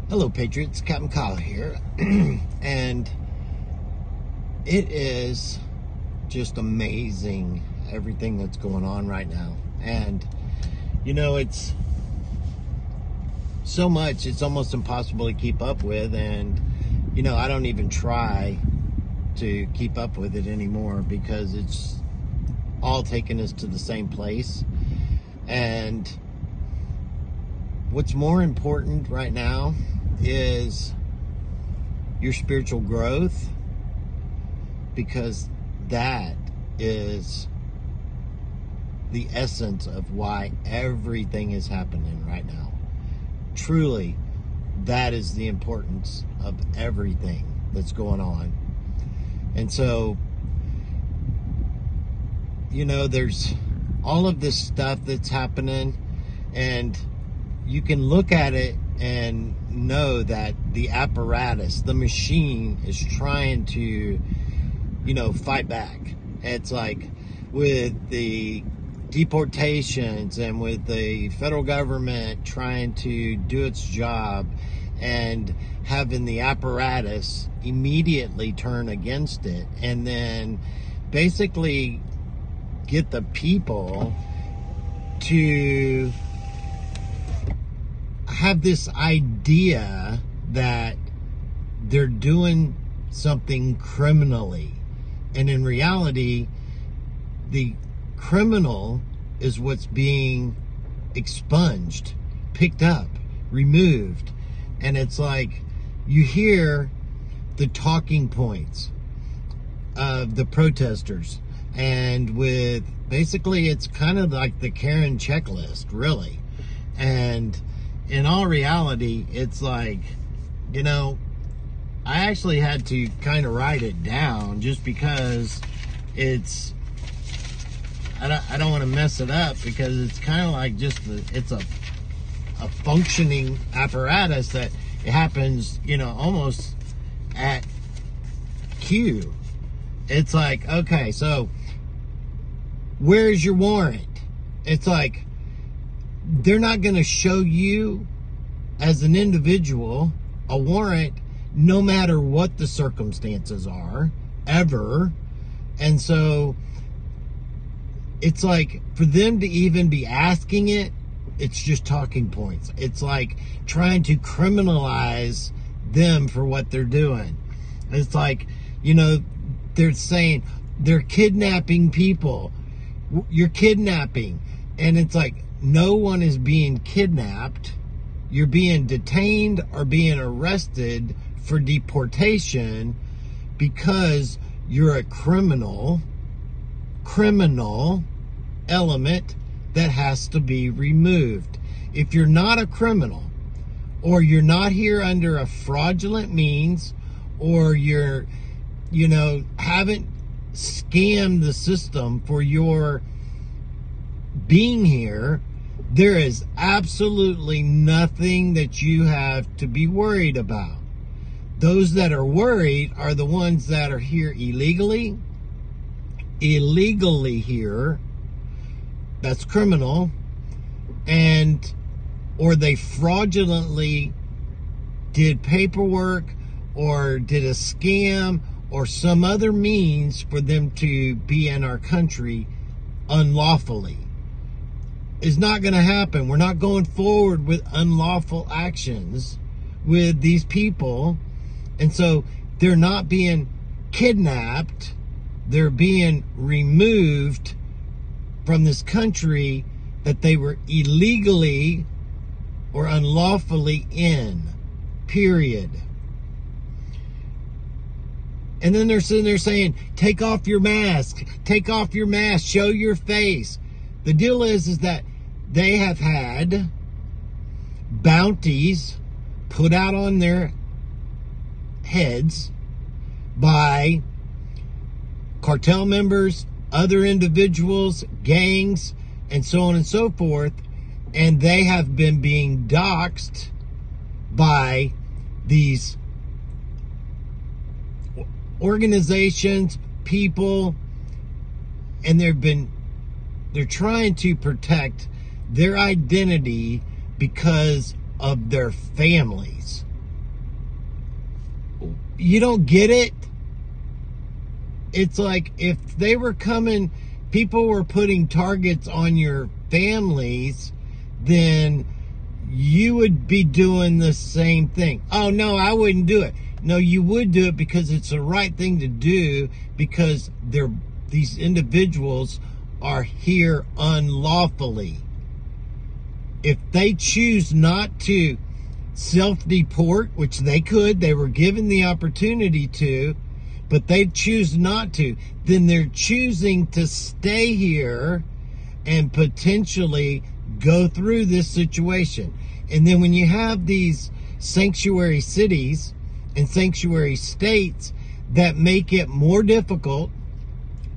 Hello, Patriots. Captain here. And it is just amazing everything that's going on right now. And, it's so much, it's almost impossible to keep up with. And, I don't even try to keep up with it anymore because it's all taking us to the same place. And what's more important right now is your spiritual growth, because that is the essence of why everything is happening right now. Truly, that is the importance of everything that's going on. And so, there's all of this stuff that's happening, and you can look at it and know that the apparatus, the machine, is trying to, fight back. It's like with the deportations and with the federal government trying to do its job and having the apparatus immediately turn against it, and then basically get the people to have this idea that they're doing something criminally. And in reality, the criminal is what's being expunged, picked up, removed. And it's like you hear the talking points of the protesters, and with basically it's kind of like the Karen checklist, really. And in all reality, it's like, I actually had to kind of write it down just because I don't want to mess it up, because it's kind of like it's a functioning apparatus that it happens, almost at cue. It's like, okay, so where's your warrant? It's like, they're not going to show you as an individual a warrant no matter what the circumstances are, ever. And so it's like, for them to even be asking it, it's just talking points. It's like trying to criminalize them for what they're doing. It's like, they're saying they're kidnapping people. You're kidnapping. And it's like, no one is being kidnapped. You're being detained or being arrested for deportation because you're a criminal element that has to be removed. If you're not a criminal, or you're not here under a fraudulent means, or you're, haven't scammed the system for your being here, there is absolutely nothing that you have to be worried about. Those that are worried are the ones that are here illegally here, that's criminal, or they fraudulently did paperwork or did a scam or some other means for them to be in our country unlawfully. Is not going to happen. We're not going forward with unlawful actions with these people. And so they're not being kidnapped. They're being removed from this country that they were illegally or unlawfully in, period. And then they're sitting there saying, take off your mask, show your face. The deal is that they have had bounties put out on their heads by cartel members, other individuals, gangs, and so on and so forth. And they have been being doxxed by these organizations, people, and they're trying to protect their identity because of their families. you don't get it. It's like if they were coming, people were putting targets on your families, then you would be doing the same thing. Oh, no, I wouldn't do it. No, you would do it because it's the right thing to do, because these individuals are here unlawfully. If they choose not to self-deport, which they could, they were given the opportunity to, but they choose not to, then they're choosing to stay here and potentially go through this situation. And then when you have these sanctuary cities and sanctuary states that make it more difficult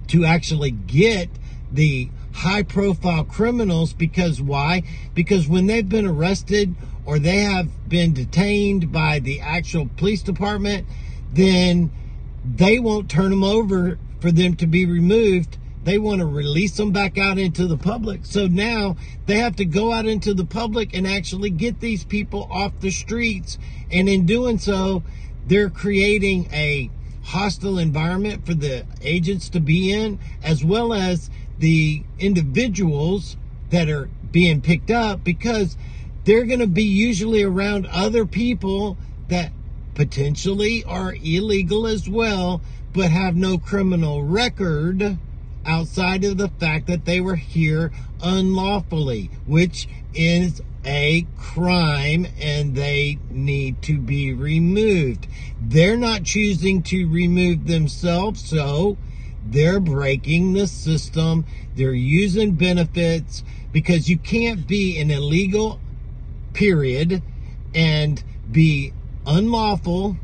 to actually get the high-profile criminals, because why? Because when they've been arrested or they have been detained by the actual police department, then they won't turn them over for them to be removed. They want to release them back out into the public. So now they have to go out into the public and actually get these people off the streets. And in doing so, they're creating a hostile environment for the agents to be in, as well as the individuals that are being picked up, because they're going to be usually around other people that potentially are illegal as well, but have no criminal record outside of the fact that they were here unlawfully, which is a crime, and they need to be removed. They're not choosing to remove themselves, so they're breaking the system. They're using benefits, because you can't be an illegal, period, and be unlawful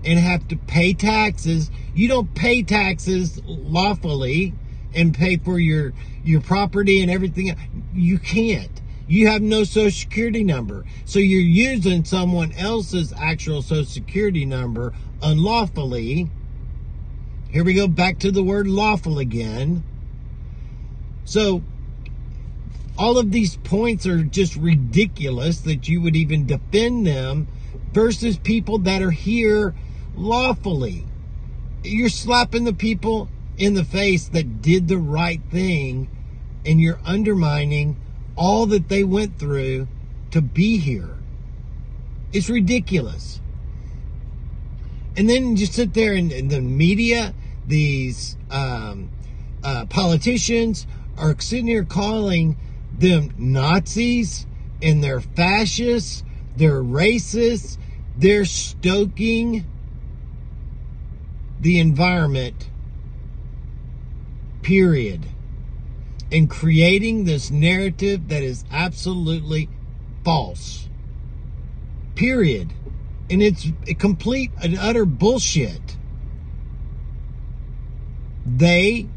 and have to pay taxes. You don't pay taxes lawfully and pay for your property and everything. You can't. You have no social security number. So you're using someone else's actual social security number unlawfully. Here we go back to the word lawful again. So all of these points are just ridiculous that you would even defend them versus people that are here lawfully. You're slapping the people in the face that did the right thing, and you're undermining all that they went through to be here. It's ridiculous. And then you sit there and the media, these politicians are sitting here calling them Nazis, and they're fascists, they're racists, they're stoking the environment, period, and creating this narrative that is absolutely false, period. And it's a complete and utter bullshit. They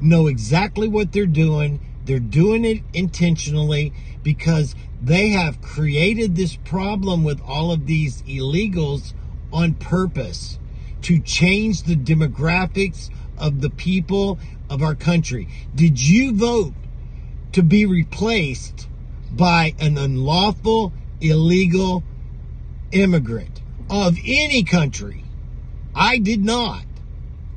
know exactly what they're doing. They're doing it intentionally, because they have created this problem with all of these illegals on purpose to change the demographics of the people of our country. Did you vote to be replaced by an unlawful, illegal immigrant of any country? I did not.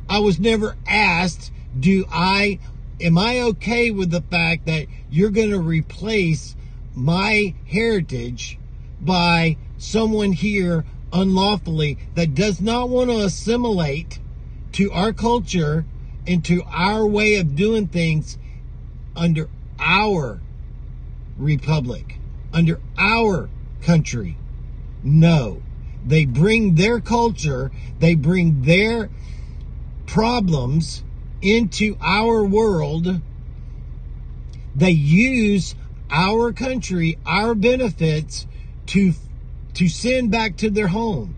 I was never asked, am I okay with the fact that you're going to replace my heritage by someone here unlawfully that does not want to assimilate to our culture and to our way of doing things under our republic, under our country? No. They bring their culture, they bring their problems into our world. They use our country, our benefits to send back to their home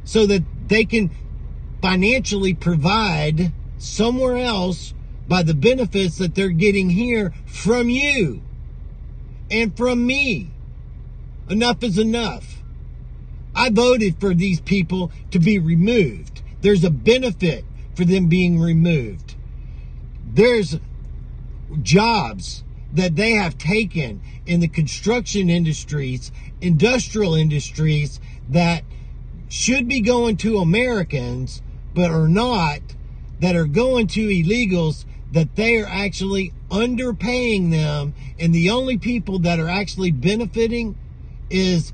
so that they can financially provide somewhere else by the benefits that they're getting here from you and from me. Enough is enough. I voted for these people to be removed. There's a benefit for them being removed. There's jobs that they have taken in the construction industries, industrial industries, that should be going to Americans, but are not, that are going to illegals, that they are actually underpaying them, and the only people that are actually benefiting is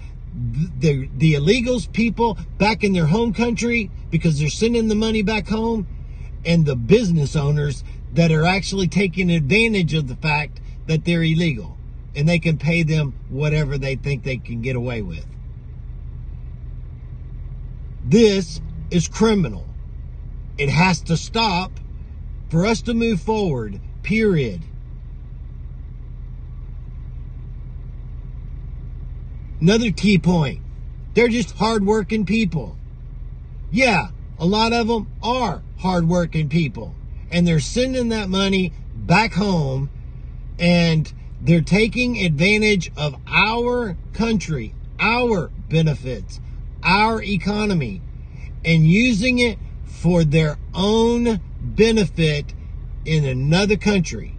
the illegals, people back in their home country, because they're sending the money back home, and the business owners that are actually taking advantage of the fact that they're illegal and they can pay them whatever they think they can get away with. This is criminal. It has to stop for us to move forward, period. Another key point, they're just hardworking people. Yeah, a lot of them are hardworking people, and they're sending that money back home, and they're taking advantage of our country, our benefits, our economy, and using it for their own benefit in another country.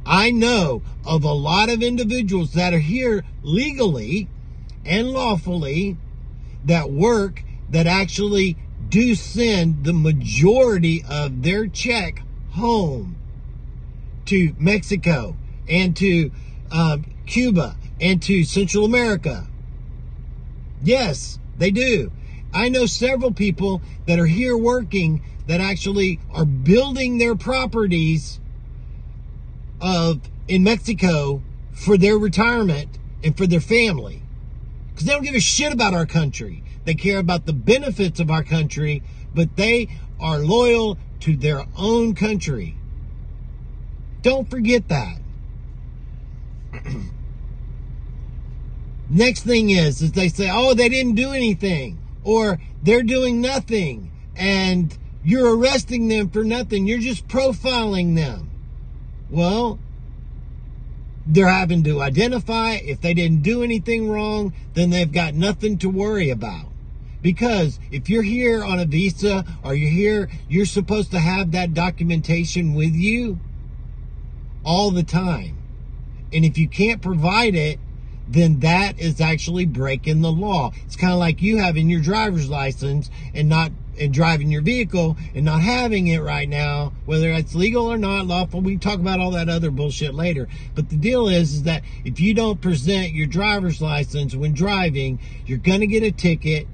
I know of a lot of individuals that are here legally and lawfully that work, that actually do send the majority of their check home to Mexico and to Cuba and to Central America. Yes, they do. I know several people that are here working that actually are building their properties in Mexico for their retirement and for their family, because they don't give a shit about our country. They care about the benefits of our country, but they are loyal to their own country. Don't forget that. Next thing is they say, oh, they didn't do anything, or they're doing nothing, and you're arresting them for nothing. You're just profiling them. Well, they're having to identify if they didn't do anything wrong, then they've got nothing to worry about. Because if you're here on a visa, or you're here, you're supposed to have that documentation with you all the time. And if you can't provide it, then that is actually breaking the law. It's kind of like you having your driver's license and driving your vehicle and not having it right now, whether it's legal or not, lawful. We can talk about all that other bullshit later. But the deal is that if you don't present your driver's license when driving, you're going to get a ticket.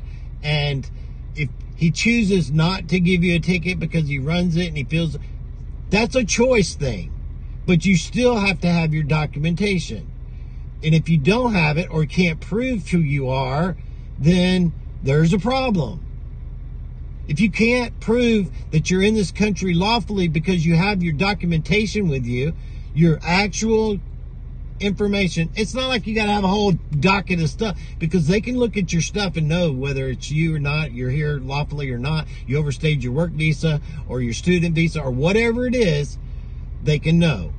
And if he chooses not to give you a ticket because he runs it and he feels, that's a choice thing. But you still have to have your documentation. And if you don't have it or can't prove who you are, then there's a problem. If you can't prove that you're in this country lawfully because you have your documentation with you, your actual information, it's not like you got to have a whole docket of stuff, because they can look at your stuff and know whether it's you or not, you're here lawfully or not, you overstayed your work visa or your student visa or whatever it is, they can know.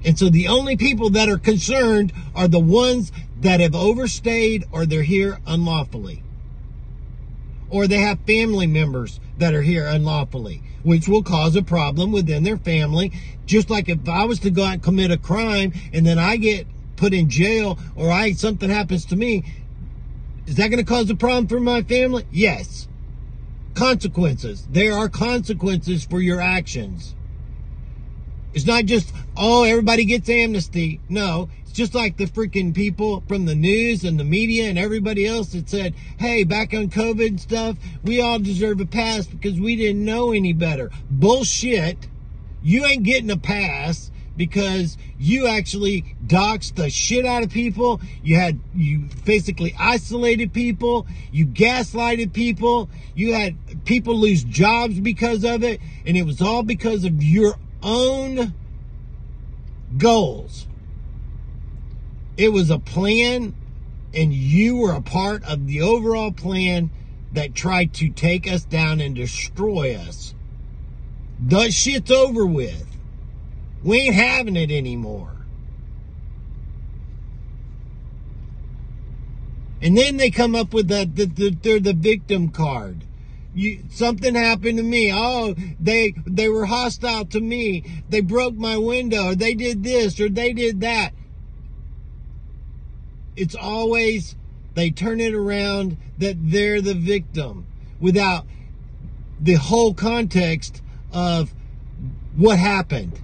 And so the only people that are concerned are the ones that have overstayed, or they're here unlawfully, or they have family members that are here unlawfully, which will cause a problem within their family. Just like if I was to go out and commit a crime and then I get put in jail, or something happens to me, is that going to cause a problem for my family? Yes. Consequences. There are consequences for your actions. It's not just, oh, everybody gets amnesty. No, it's just like the freaking people from the news and the media and everybody else that said, hey, back on COVID and stuff, we all deserve a pass because we didn't know any better. Bullshit. You ain't getting a pass because you actually doxed the shit out of people. You basically isolated people. You gaslighted people. You had people lose jobs because of it. And it was all because of your own goals. It was a plan, and you were a part of the overall plan that tried to take us down and destroy us. That shit's over with. We ain't having it anymore. And then they come up with they're the victim card. Something happened to me. Oh, they were hostile to me. They broke my window, or they did this, or they did that. It's always they turn it around that they're the victim without the whole context of what happened.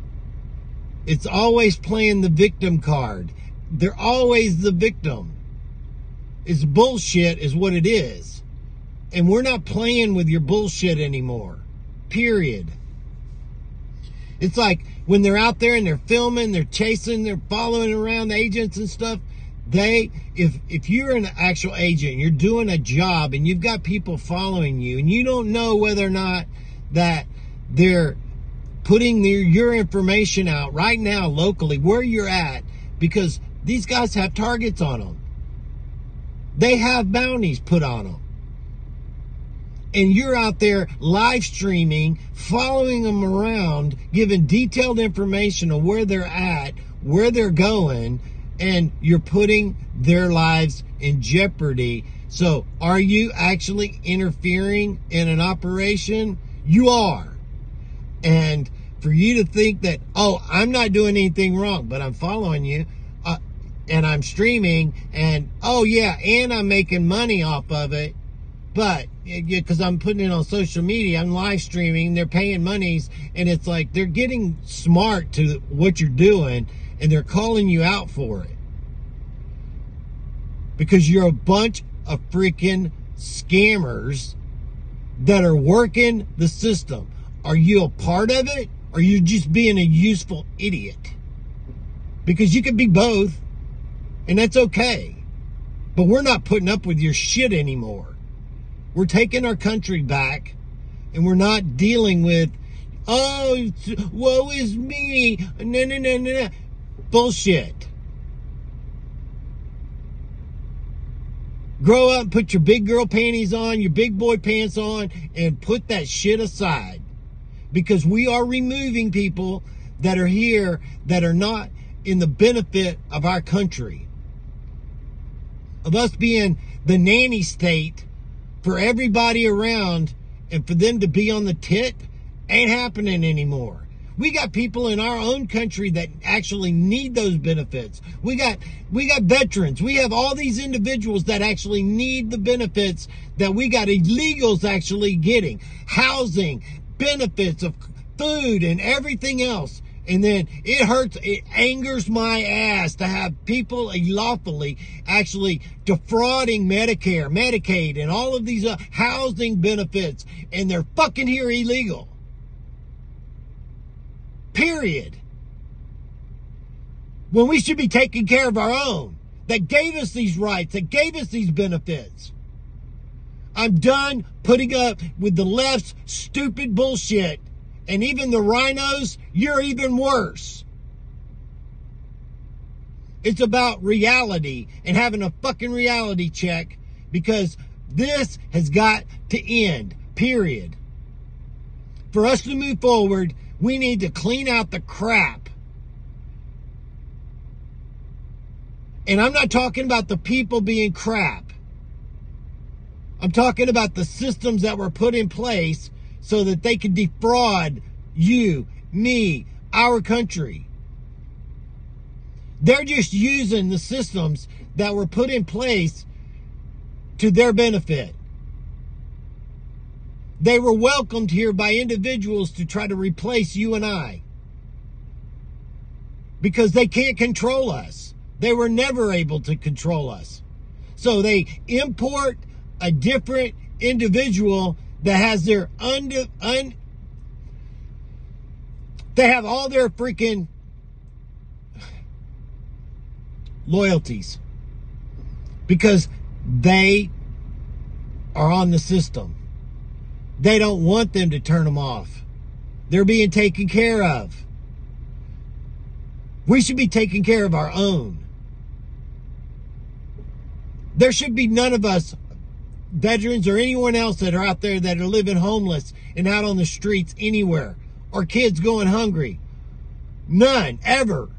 It's always playing the victim card. They're always the victim. It's bullshit is what it is. And we're not playing with your bullshit anymore. Period. It's like when they're out there and they're filming, they're chasing, they're following around the agents and stuff. If you're an actual agent, you're doing a job and you've got people following you and you don't know whether or not that they're putting your information out right now locally where you're at, because these guys have targets on them. They have bounties put on them. And you're out there live streaming, following them around, giving detailed information on where they're at, where they're going, and you're putting their lives in jeopardy. So are you actually interfering in an operation? You are. And for you to think that, oh, I'm not doing anything wrong, but I'm following you, and I'm streaming, and oh yeah, and I'm making money off of it, but because I'm putting it on social media, I'm live streaming, they're paying monies, and it's like they're getting smart to what you're doing, and they're calling you out for it. Because you're a bunch of freaking scammers that are working the system. Are you a part of it? Or are you just being a useful idiot? Because you can be both, and that's okay. But we're not putting up with your shit anymore. We're taking our country back, and we're not dealing with, oh, woe is me, no. Bullshit. Grow up, put your big girl panties on, your big boy pants on, and put that shit aside. Because we are removing people that are here that are not in the benefit of our country. Of us being the nanny state for everybody around, and for them to be on the tit ain't happening anymore. We got people in our own country that actually need those benefits. We got veterans. We have all these individuals that actually need the benefits that we got illegals actually getting. Housing, benefits of food and everything else. And then it angers my ass to have people unlawfully actually defrauding Medicare, Medicaid, and all of these housing benefits, and they're fucking here illegal. Period. When we should be taking care of our own, that gave us these rights, that gave us these benefits. I'm done putting up with the left's stupid bullshit. And even the rhinos, you're even worse. It's about reality and having a fucking reality check, because this has got to end. Period. For us to move forward, we need to clean out the crap. And I'm not talking about the people being crap. I'm talking about the systems that were put in place so that they could defraud you, me, our country. They're just using the systems that were put in place to their benefit. They were welcomed here by individuals to try to replace you and I, because they can't control us. They were never able to control us. So they import a different individual that has their they have all their freaking loyalties, because they are on the system. They don't want them to turn them off. They're being taken care of. We should be taking care of our own. There should be none of us, veterans or anyone else that are out there that are living homeless and out on the streets anywhere, or kids going hungry. None, ever.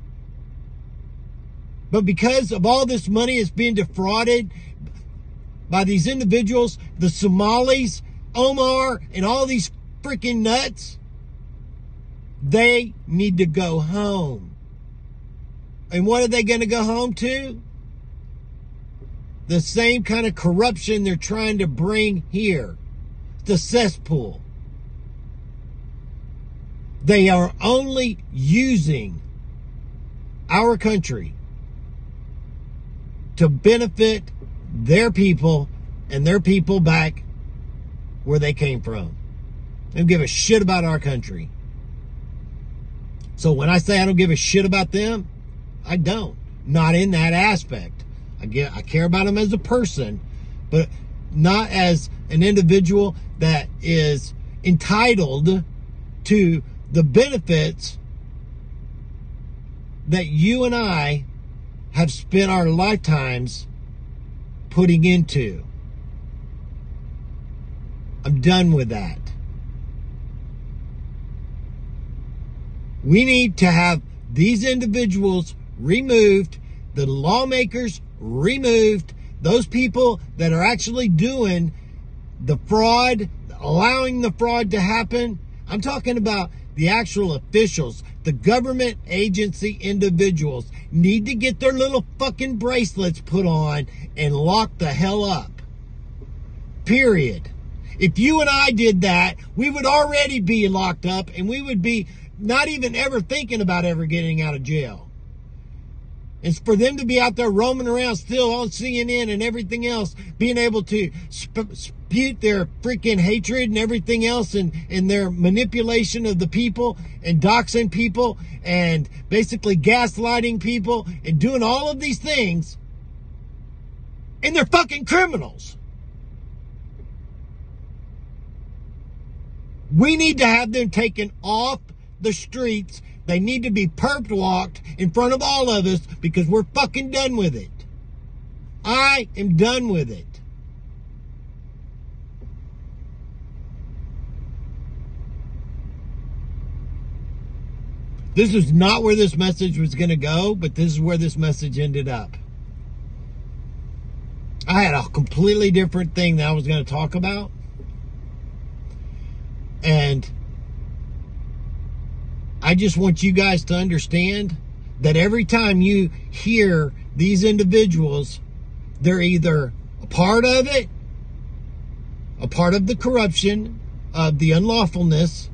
But because of all this money that's being defrauded by these individuals, the Somalis, Omar, and all these freaking nuts, they need to go home. And what are they going to go home to? the same kind of corruption they're trying to bring here. The cesspool. They are only using our country to benefit their people and their people back where they came from. They don't give a shit about our country. So when I say I don't give a shit about them, I don't. Not in that aspect. I care about them as a person, but not as an individual that is entitled to the benefits that you and I have spent our lifetimes putting into. I'm done with that. We need to have these individuals removed, the lawmakers removed, those people that are actually doing the fraud, allowing the fraud to happen. I'm talking about the actual officials, the government agency individuals need to get their little fucking bracelets put on and lock the hell up. Period. If you and I did that, we would already be locked up and we would be not even ever thinking about ever getting out of jail. It's for them to be out there roaming around still on CNN and everything else, being able to spute their freaking hatred and everything else and their manipulation of the people and doxing people and basically gaslighting people and doing all of these things. And they're fucking criminals. We need to have them taken off the streets. They need to be perp walked in front of all of us because we're fucking done with it. I am done with it. This is not where this message was going to go, but this is where this message ended up. I had a completely different thing that I was going to talk about. And I just want you guys to understand that every time you hear these individuals, they're either a part of it, a part of the corruption, of the unlawfulness,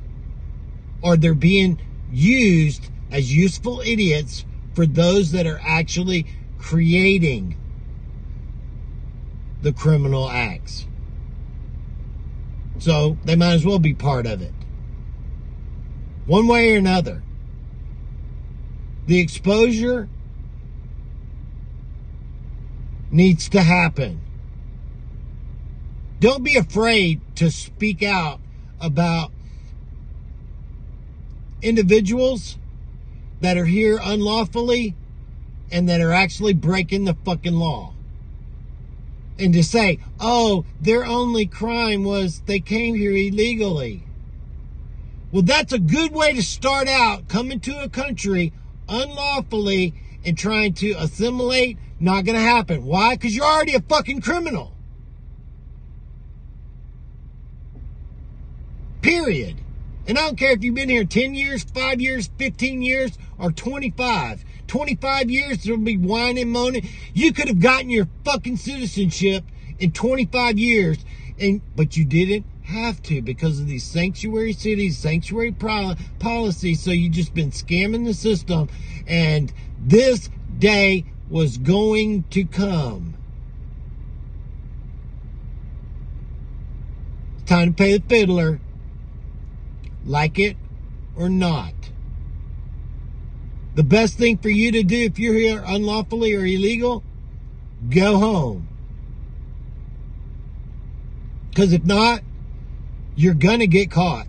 or they're being used as useful idiots for those that are actually creating the criminal acts. So they might as well be part of it. One way or another. The exposure needs to happen. Don't be afraid to speak out about individuals that are here unlawfully and that are actually breaking the fucking law. And to say, oh, their only crime was they came here illegally. Well, that's a good way to start out, coming to a country unlawfully and trying to assimilate. Not going to happen. Why? Because you're already a fucking criminal. Period. And I don't care if you've been here 10 years, 5 years, 15 years, or 25. 25 years, there'll be whining, moaning. You could have gotten your fucking citizenship in 25 years, but you didn't have to because of these sanctuary cities, sanctuary policies. So you just been scamming the system, and this day was going to come. It's time to pay the fiddler, like it or not. The best thing for you to do if you're here unlawfully or illegal, go home. Because if not, you're going to get caught.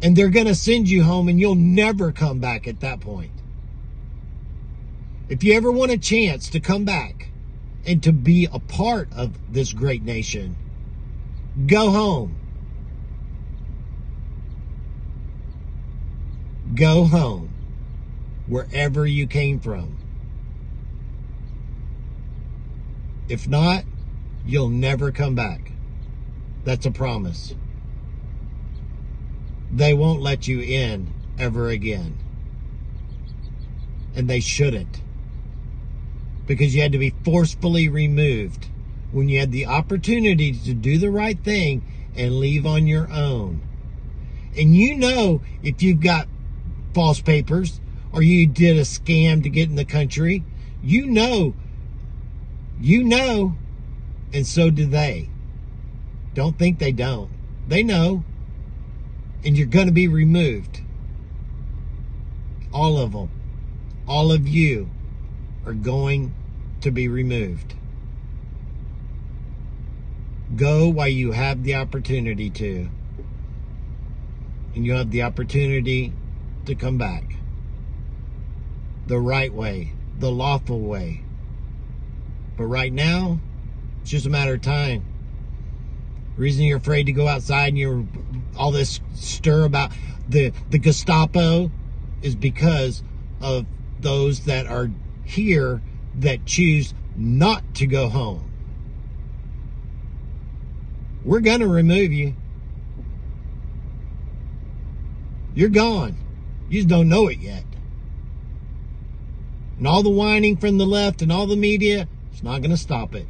And they're going to send you home and you'll never come back at that point. If you ever want a chance to come back and to be a part of this great nation, go home. Go home, wherever you came from. If not, you'll never come back. That's a promise. They won't let you in ever again. And they shouldn't. because you had to be forcefully removed when you had the opportunity to do the right thing and leave on your own. And you know, if you've got false papers or you did a scam to get in the country, you know, and so do they. Don't think they don't. They know, and you're going to be removed. All of them. All of you are going to be removed. Go while you have the opportunity to. And you have the opportunity to come back. The right way. The lawful way. But right now, it's just a matter of time. The reason you're afraid to go outside and you're all this stir about the Gestapo is because of those that are here that choose not to go home. We're going to remove you. You're gone. You just don't know it yet. And all the whining from the left and all the media, it's not going to stop it.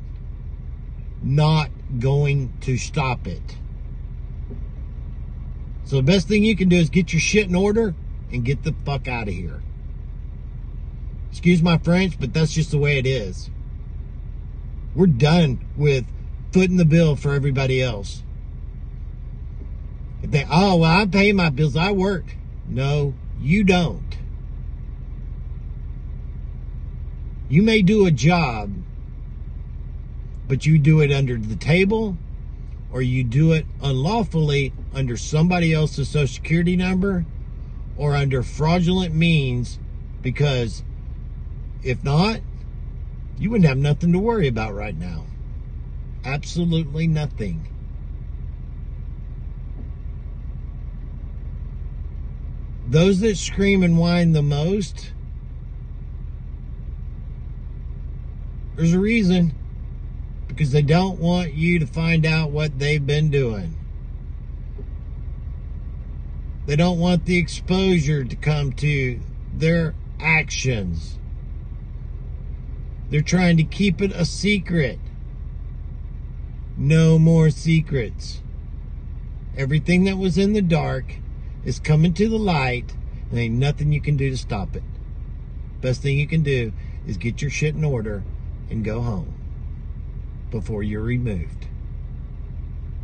Not going to stop it. So the best thing you can do is get your shit in order and get the fuck out of here. Excuse my French, but that's just the way it is. We're done with footing the bill for everybody else. If they, oh, well, I pay my bills, I work. No, you don't. You may do a job, but you do it under the table, or you do it unlawfully under somebody else's social security number, or under fraudulent means, because if not, you wouldn't have nothing to worry about right now. Absolutely nothing. Those that scream and whine the most, there's a reason. Because they don't want you to find out what they've been doing. They don't want the exposure to come to their actions. They're trying to keep it a secret. No more secrets. Everything that was in the dark is coming to the light, and ain't nothing you can do to stop it. Best thing you can do is get your shit in order and go home before you're removed.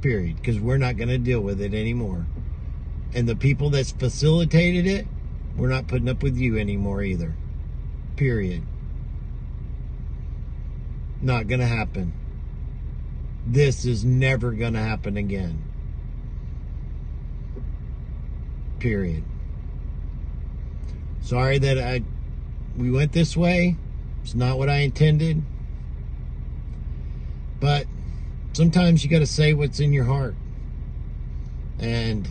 Period. Because we're not going to deal with it anymore. And the people that's facilitated it, we're not putting up with you anymore either. Period. Not going to happen. This is never going to happen again. Period. Sorry that we went this way. It's not what I intended. But sometimes you got to say what's in your heart. And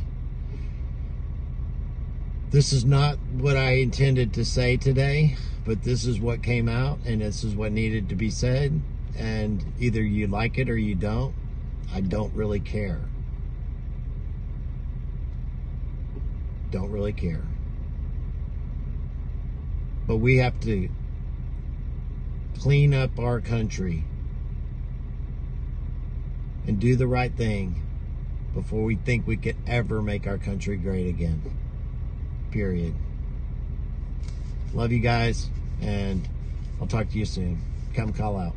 this is not what I intended to say today, but this is what came out, and this is what needed to be said. And either you like it or you don't. I don't really care. Don't really care. But we have to clean up our country and do the right thing before we think we could ever make our country great again. Period. Love you guys, and I'll talk to you soon. Come call out.